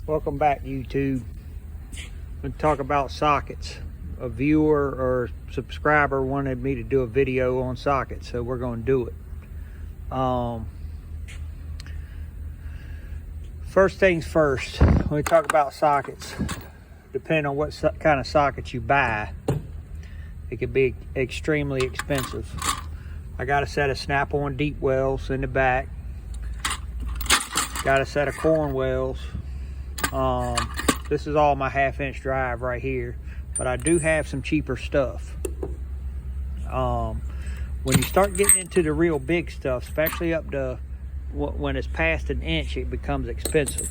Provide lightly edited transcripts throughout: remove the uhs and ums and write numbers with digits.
Welcome back, YouTube. I'm going to talk about sockets. A viewer or subscriber wanted me to do a video on sockets, so we're going to do it. First things first, when we talk about sockets, depending on what kind of sockets you buy, it can be extremely expensive. I got a set of Snap-on deep wells in the back. Got a set of corn wells. This is all my 1/2-inch drive right here, but I do have some cheaper stuff. When you start getting into the real big stuff, especially up to when it's past 1 inch, it becomes expensive.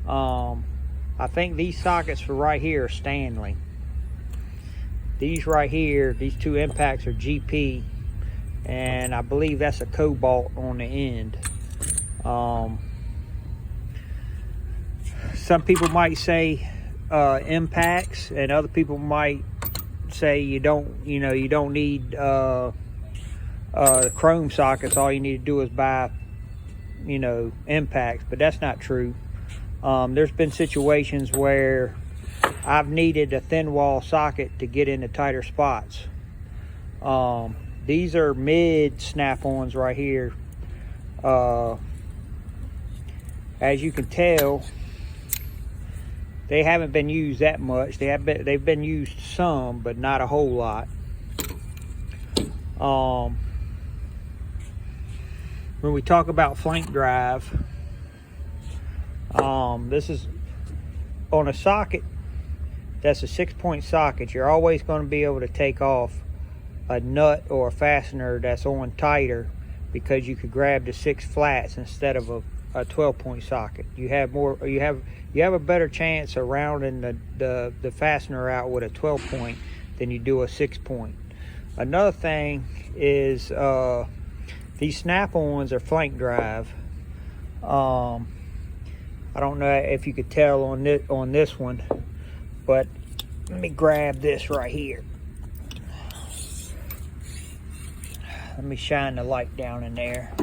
I think these sockets for right here are Stanley. These right here, these two impacts are GP, and I believe that's a Cobalt on the end. Some people might say impacts, and other people might say you don't need chrome sockets. All you need to do is buy impacts, but that's not true. There's been situations where I've needed a thin wall socket to get into tighter spots. These are mid Snap-ons right here. As you can tell, they haven't been used that much. They've been used some, but not a whole lot. When we talk about flank drive, this is on a socket that's a 6-point socket. You're always going to be able to take off a nut or a fastener that's on tighter, because you could grab the 6 flats instead of a 12-point socket. You have a better chance of rounding the fastener out with a 12-point than you do a 6-point. Another thing is these Snap-ons are flank drive. I don't know if you could tell on this one, but let me grab this right here. Let me shine the light down in there.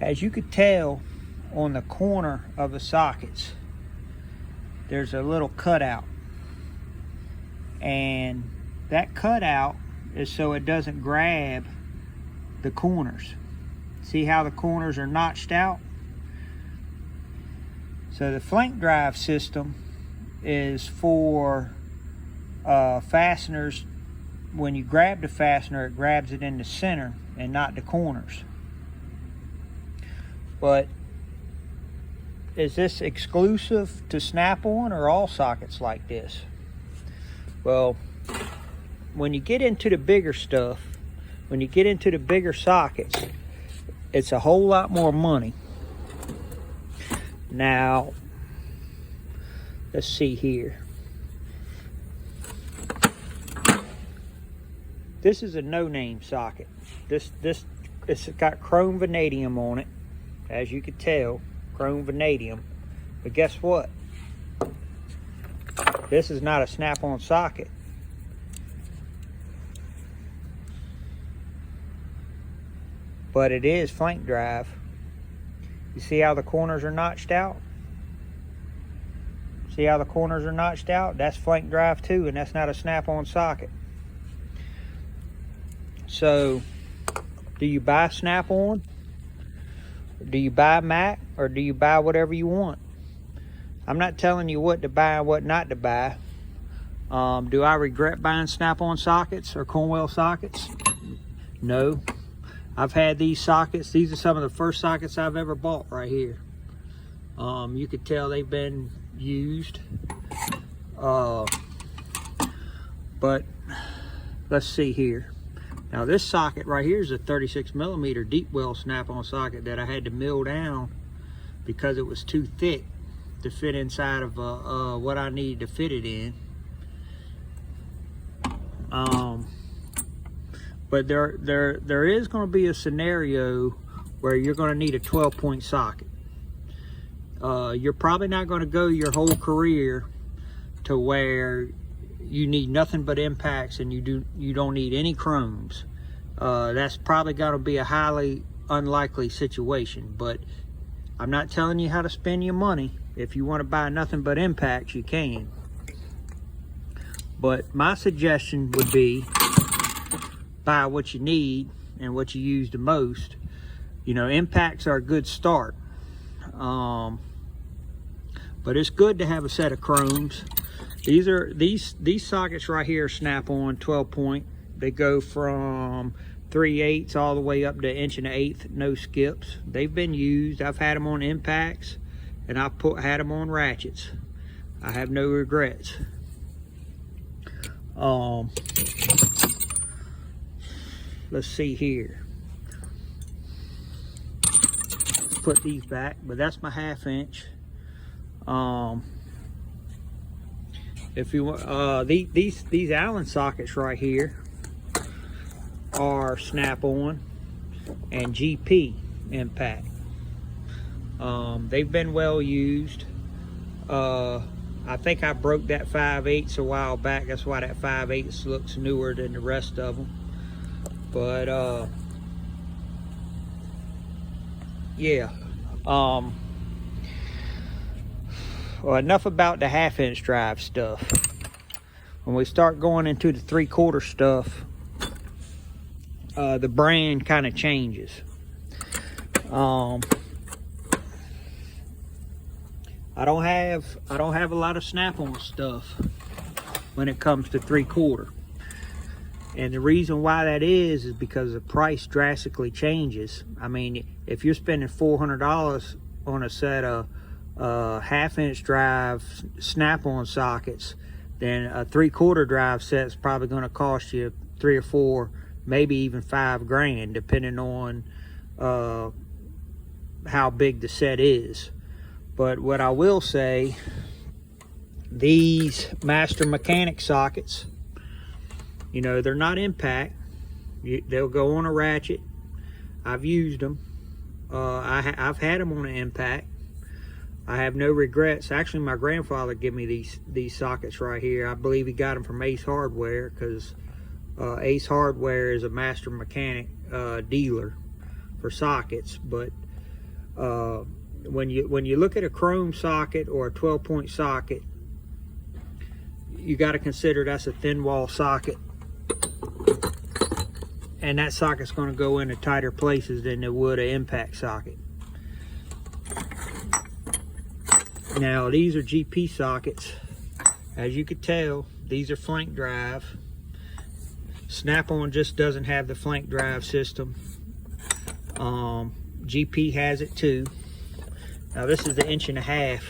As you could tell, on the corner of the sockets, there's a little cutout, and that cutout is so it doesn't grab the corners. See how the corners are notched out? So the flank drive system is for fasteners. When you grab the fastener, it grabs it in the center and not the corners. But is this exclusive to Snap-on, or all sockets like this? Well, when you get into the bigger stuff, when you get into the bigger sockets, it's a whole lot more money. Now, let's see here. This is a no-name socket. It's got chrome vanadium on it, as you can tell, chrome vanadium. But guess what? This is not a Snap-on socket. But it is flank drive. You see how the corners are notched out? See how the corners are notched out? That's flank drive too, and that's not a Snap-on socket. So, do you buy Snap-on? Do you buy Mac, or do you buy whatever you want? I'm not telling you what to buy and what not to buy. Do I regret buying Snap-on sockets or Cornwell sockets? No. I've had these sockets. These are some of the first sockets I've ever bought right here. You could tell they've been used. But let's see here. Now this socket right here is a 36mm deep well Snap-on socket that I had to mill down because it was too thick to fit inside of what I needed to fit it in. But there is going to be a scenario where you're going to need a 12-point socket. You're probably not going to go your whole career to where you need nothing but impacts and you don't need any chromes. That's probably going to be a highly unlikely situation, but I'm not telling you how to spend your money. If you want to buy nothing but impacts, you can. But my suggestion would be buy what you need and what you use the most. You know, impacts are a good start. But it's good to have a set of chromes. These sockets right here, Snap-on 12-point. They go from 3/8 all the way up to 1 1/8, no skips. They've been used. I've had them on impacts, and I've had them on ratchets. I have no regrets. Let's see here. Let's put these back, but that's my 1/2 inch. If you want, these Allen sockets right here are Snap-on and GP impact. They've been well used. I think I broke that 5/8 a while back. That's why that 5/8 looks newer than the rest of them. But yeah. Well, enough about the 1/2 inch drive stuff. When we start going into the 3/4 stuff, the brand kind of changes. I don't have a lot of Snap-on stuff when it comes to 3/4. And the reason why that is because the price drastically changes. I mean, if you're spending $400 on a set of 1/2 inch drive Snap-on sockets, then a 3/4 drive set is probably going to cost you 3 or 4, maybe even 5 grand, depending on how big the set is. But what I will say, these Master Mechanic sockets, you know, they're not impact. They'll go on a ratchet. I've used them. I've had them on an impact. I have no regrets. Actually, my grandfather gave me these sockets right here. I believe he got them from Ace Hardware, because Ace Hardware is a Master Mechanic dealer for sockets. But when you look at a chrome socket or a 12-point socket, you got to consider that's a thin wall socket, and that socket's going to go into tighter places than it would an impact socket. Now, these are GP sockets. As you could tell, these are flank drive. Snap-on just doesn't have the flank drive system. GP has it too. Now, this is the 1.5 inch.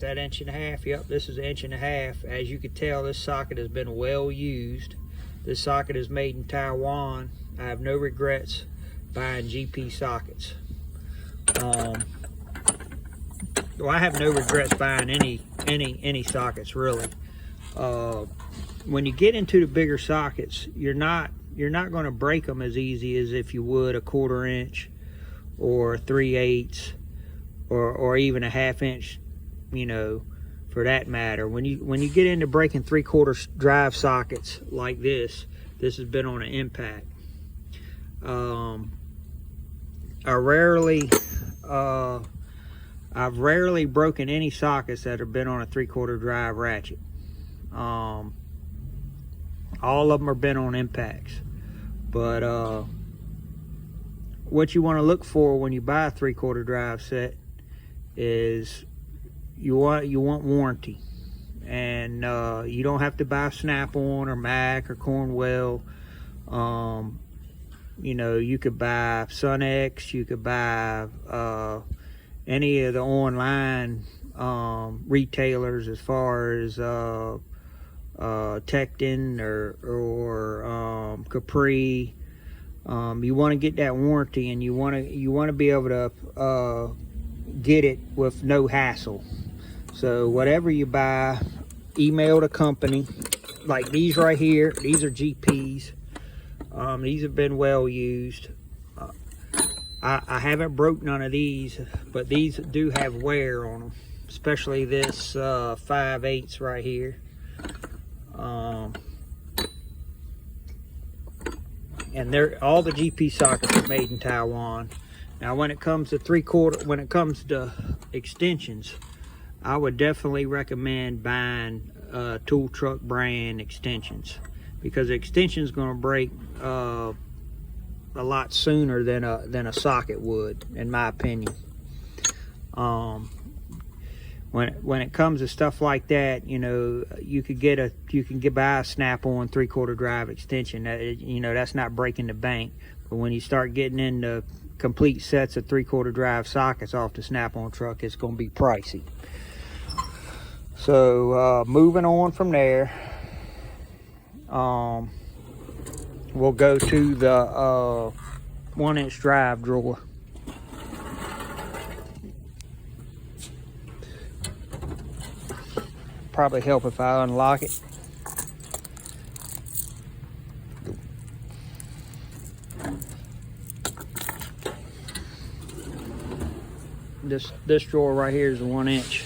That 1.5 inch? Yep, this is 1.5 inch. As you could tell, this socket has been well used. This socket is made in Taiwan. I have no regrets buying GP sockets. Well, I have no regrets buying any sockets, really. When you get into the bigger sockets, you're not going to break them as easy as if you would a 1/4 inch or 3/8 or even a 1/2 inch, you know, for that matter. When you get into breaking 3/4 drive sockets like this has been on an impact. I've rarely broken any sockets that have been on a 3/4 drive ratchet. All of them have been on impacts. But what you want to look for when you buy a 3/4 drive set is you want warranty. And you don't have to buy Snap-on or Mac or Cornwell. You know, you could buy Sunex, you could buy any of the online retailers, as far as Tecton or Capri. You want to get that warranty, and you want to be able to get it with no hassle. So whatever you buy, email the company. Like these right here, these are GPs. These have been well used. I haven't broke none of these, but these do have wear on them, especially this 5/8 right here. And all the GP sockets are made in Taiwan. Now when it comes to when it comes to extensions, I would definitely recommend buying Tool Truck brand extensions, because the extension is going to break a lot sooner than a socket would, in my opinion. When it comes to stuff like that, you know, you can buy a Snap-on 3/4 drive extension. You know, that's not breaking the bank. But when you start getting into complete sets of 3/4 drive sockets off the Snap-on truck, it's going to be pricey. So moving on from there, we'll go to the 1-inch drive drawer. Probably help if I unlock it. This drawer right here is a 1-inch.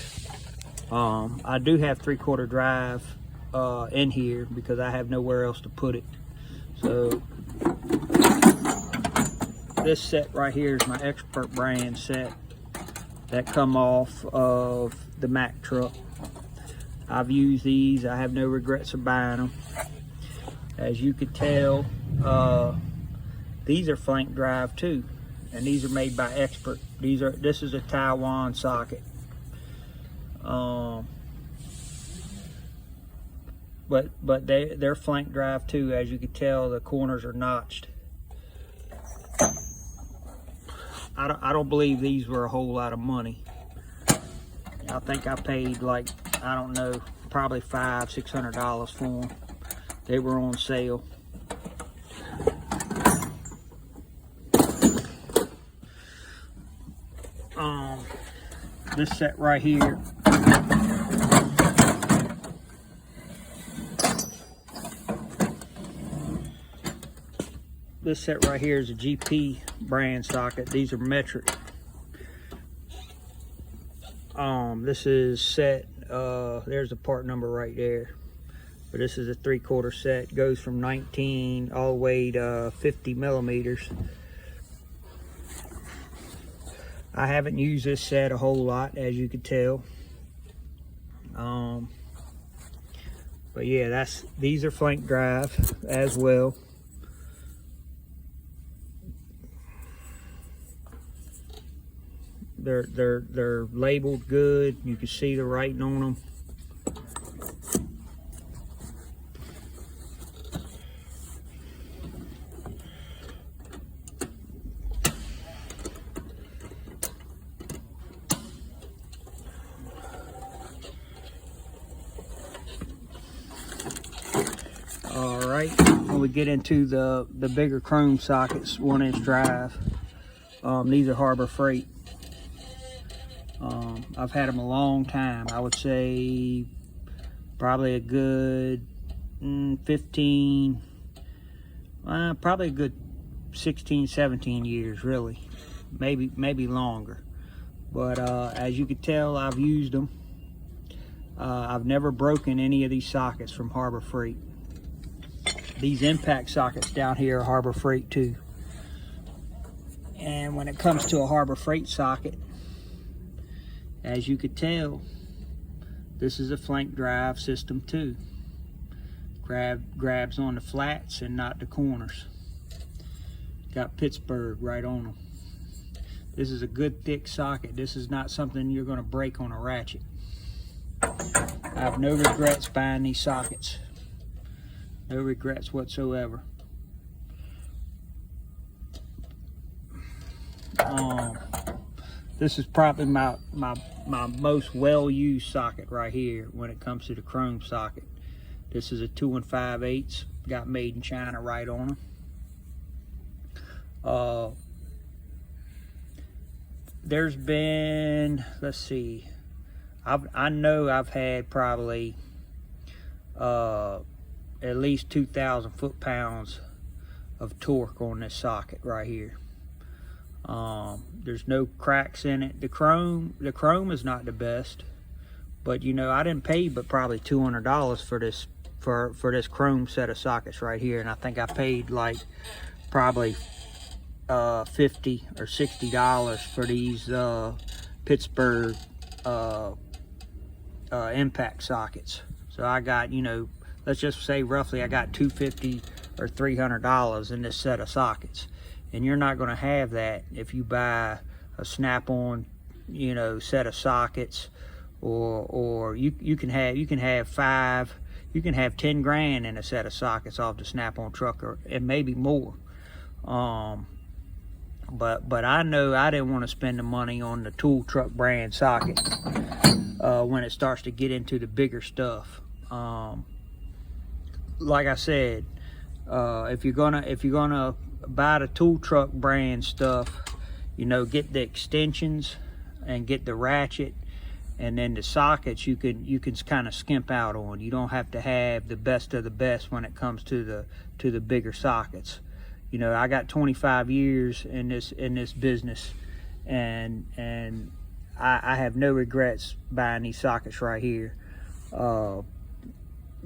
I do have 3/4 drive in here because I have nowhere else to put it. So this set right here is my Expert brand set that come off of the Mack truck. I've used these. I have no regrets of buying them. As you could tell, these are flank drive too, and these are made by Expert. This is a Taiwan socket. But they're flank drive too. As you can tell, the corners are notched. I don't believe these were a whole lot of money. I think I paid, like, I don't know, probably $500–600 for them. They were on sale. This set right here, is a GP brand socket. These are metric. This is set, there's the part number right there. But this is a 3/4 set. Goes from 19 all the way to 50 millimeters. I haven't used this set a whole lot, as you can tell. But yeah, these are flank drive as well. They're labeled good. You can see the writing on them. All right, when we get into the bigger chrome sockets, 1-inch drive, these are Harbor Freight. I've had them a long time. I would say probably a good 15, probably a good 16, 17 years, really. Maybe longer. But as you can tell, I've used them. I've never broken any of these sockets from Harbor Freight. These impact sockets down here are Harbor Freight too. And when it comes to a Harbor Freight socket, as you could tell, this is a flank drive system too. Grabs on the flats and not the corners. Got Pittsburgh right on them. This is a good thick socket. This is not something you're going to break on a ratchet. I have no regrets buying these sockets. No regrets whatsoever. This is probably my most well-used socket right here when it comes to the chrome socket. This is a 2 5/8. Got made in China right on them. There's been, let's see, I know I've had probably at least 2,000 foot-pounds of torque on this socket right here. There's no cracks in it. The chrome is not the best, but you know, I didn't pay but probably $200 for this for this chrome set of sockets right here, and I think I paid like probably $50 or $60 for these Pittsburgh impact sockets. So I got, you know, let's just say roughly I got $250 or $300 in this set of sockets. And you're not going to have that if you buy a Snap-on, you know, set of sockets, or you can have 10 grand in a set of sockets off the Snap-on truck, or and maybe more. But I know I didn't want to spend the money on the tool truck brand socket when it starts to get into the bigger stuff. Like I said, if you're gonna buy the tool truck brand stuff, you know, get the extensions and get the ratchet, and then the sockets you can kind of skimp out on. You don't have to have the best of the best when it comes to the bigger sockets. You know, I got 25 years in this business, and I have no regrets buying these sockets right here.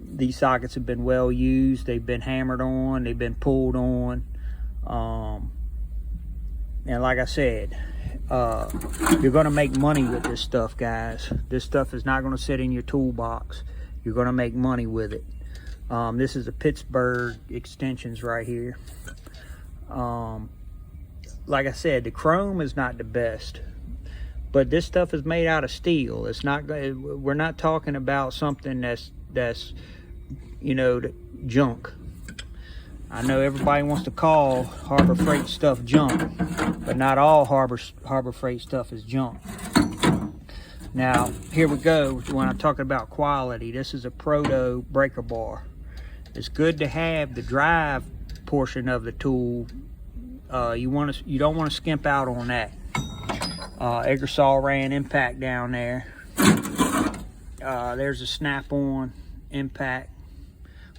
These sockets have been well used. They've been hammered on. They've been pulled on. And like I said, you're going to make money with this stuff, guys. This stuff is not going to sit in your toolbox. You're going to make money with it. This is a Pittsburgh extensions right here. Like I said, the chrome is not the best, but this stuff is made out of steel. It's not, we're not talking about something that's you know, junk. I know everybody wants to call Harbor Freight stuff junk, but not all Harbor Freight stuff is junk. Now, here we go. When I'm talking about quality, this is a Proto breaker bar. It's good to have the drive portion of the tool. You don't want to skimp out on that. Ingersoll Rand impact down there. There's a Snap-on impact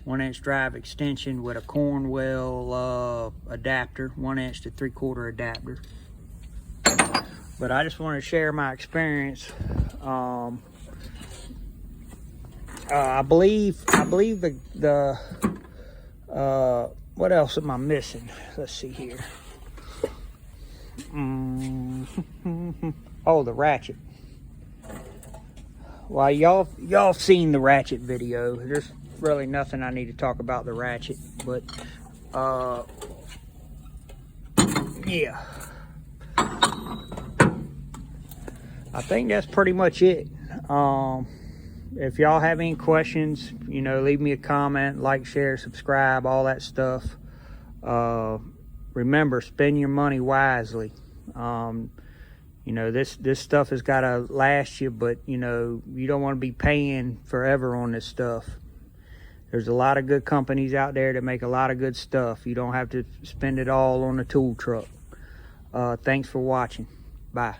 1-inch drive extension with a Cornwell adapter, 1-inch to 3/4 adapter. But I just want to share my experience. I believe the what else am I missing? Let's see here. Oh, the ratchet. Well, y'all seen the ratchet video. There's really nothing I need to talk about the ratchet, but yeah, I think that's pretty much it. If y'all have any questions, you know, leave me a comment, like, share, subscribe, all that stuff. Remember, spend your money wisely. You know, this stuff has got to last you, but, you know, you don't want to be paying forever on this stuff. There's a lot of good companies out there that make a lot of good stuff. You don't have to spend it all on a tool truck. Thanks for watching. Bye.